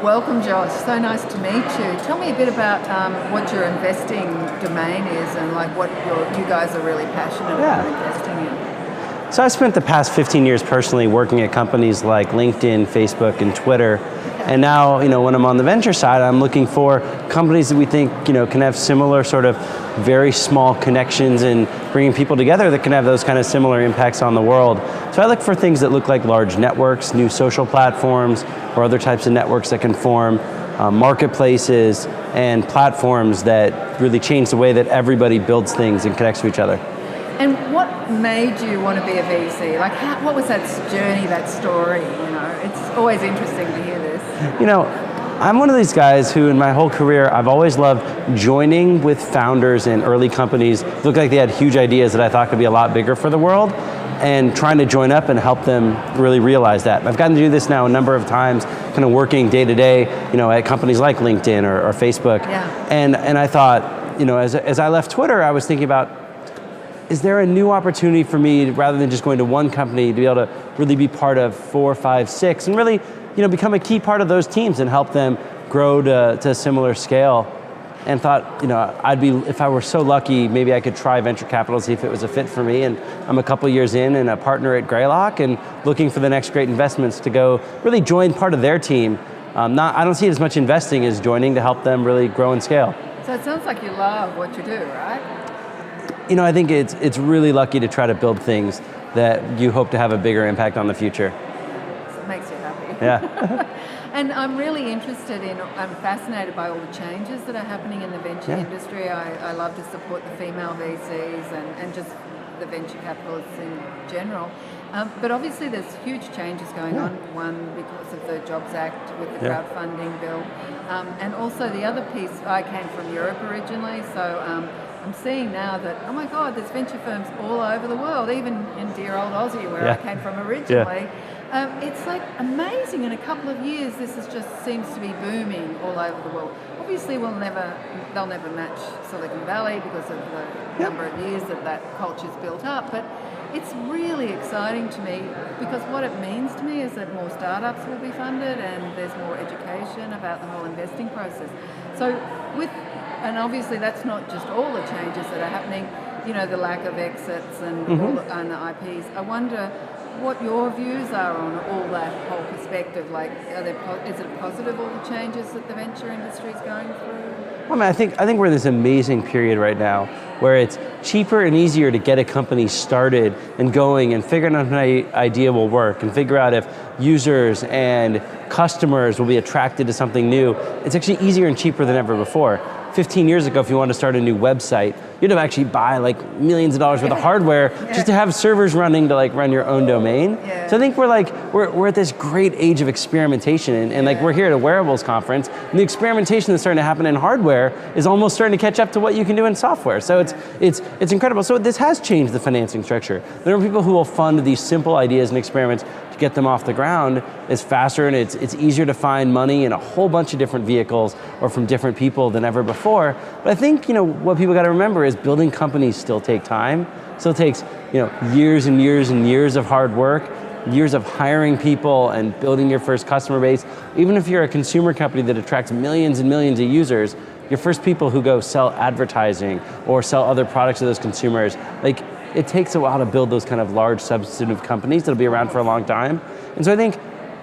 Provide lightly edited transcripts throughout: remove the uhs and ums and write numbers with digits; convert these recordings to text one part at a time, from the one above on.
Welcome, Josh. So nice to meet you. Tell me a bit about what your investing domain is and like what you guys are really passionate about investing in. So I spent the past 15 years personally working at companies like LinkedIn, Facebook, and Twitter. And now, when I'm on the venture side, I'm looking for companies that we think, can have similar sort of very small connections and bringing people together that can have those kind of similar impacts on the world. So I look for things that look like large networks, new social platforms, or other types of networks that can form marketplaces and platforms that really change the way that everybody builds things and connects to each other. And what made you want to be a VC? Like, what was that journey, that story? It's always interesting to hear this. I'm one of these guys who in my whole career, I've always loved joining with founders in early companies that looked like they had huge ideas that I thought could be a lot bigger for the world, and trying to join up and help them really realize that. I've gotten to do this now a number of times, kind of working day to day, at companies like LinkedIn or Facebook. Yeah. And I thought, as I left Twitter, I was thinking about, is there a new opportunity for me, rather than just going to one company, to be able to really be part of 4, 5, 6, and really, become a key part of those teams and help them grow to a similar scale. And thought, if I were so lucky, maybe I could try venture capital, see if it was a fit for me. And I'm a couple years in and a partner at Greylock and looking for the next great investments to go really join part of their team. I don't see it as much investing as joining to help them really grow and scale. So it sounds like you love what you do, right? I think it's really lucky to try to build things that you hope to have a bigger impact on the future. So it makes you happy. Yeah. And I'm really I'm fascinated by all the changes that are happening in the venture industry. I love to support the female VCs and just the venture capitalists in general. But obviously there's huge changes going on. One, because of the Jobs Act with the crowdfunding bill. And also the other piece, I came from Europe originally, so I'm seeing now that, oh my God, there's venture firms all over the world, even in dear old Aussie where I came from originally. It's like amazing. In a couple of years, this just seems to be booming all over the world. Obviously, they'll never match Silicon Valley because of the number of years that culture's built up. But it's really exciting to me because what it means to me is that more startups will be funded and there's more education about the whole investing process. And obviously that's not just all the changes that are happening, the lack of exits and the IPs. I wonder what your views are on all that whole perspective. Like, is it positive, all the changes that the venture industry is going through? I think we're in this amazing period right now where it's cheaper and easier to get a company started and going and figuring out if an idea will work and figure out if users and customers will be attracted to something new. It's actually easier and cheaper than ever before. 15 years ago, if you wanted to start a new website, you'd have actually buy like millions of dollars worth of hardware just to have servers running to like run your own domain. Yeah. So I think we're at this great age of experimentation, and like we're here at a wearables conference, and the experimentation that's starting to happen in hardware is almost starting to catch up to what you can do in software. So it's incredible. So this has changed the financing structure. There are people who will fund these simple ideas and experiments to get them off the ground. It's faster and it's easier to find money in a whole bunch of different vehicles or from different people than ever before. But I think what people got to remember is building companies still take time. Still takes years and years and years of hard work, years of hiring people and building your first customer base. Even if you're a consumer company that attracts millions and millions of users, your first people who go sell advertising or sell other products to those consumers, like it takes a while to build those kind of large substantive companies that'll be around for a long time. And so I think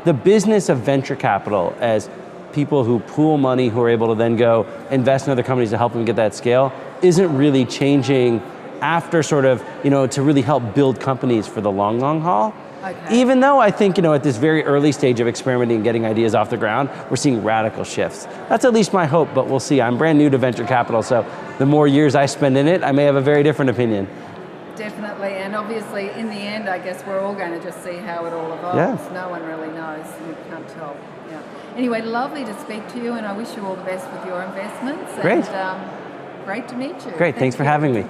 the business of venture capital as people who pool money who are able to then go invest in other companies to help them get that scale isn't really changing after sort of, to really help build companies for the long, long haul. Okay. Even though I think, at this very early stage of experimenting and getting ideas off the ground, we're seeing radical shifts. That's at least my hope, but we'll see. I'm brand new to venture capital, so the more years I spend in it, I may have a very different opinion. Definitely, and obviously in the end, I guess we're all going to just see how it all evolves. Yeah. No one really knows, you can't tell. Yeah. Anyway, lovely to speak to you, and I wish you all the best with your investments. Great. And, great to meet you. Great, thanks for having me.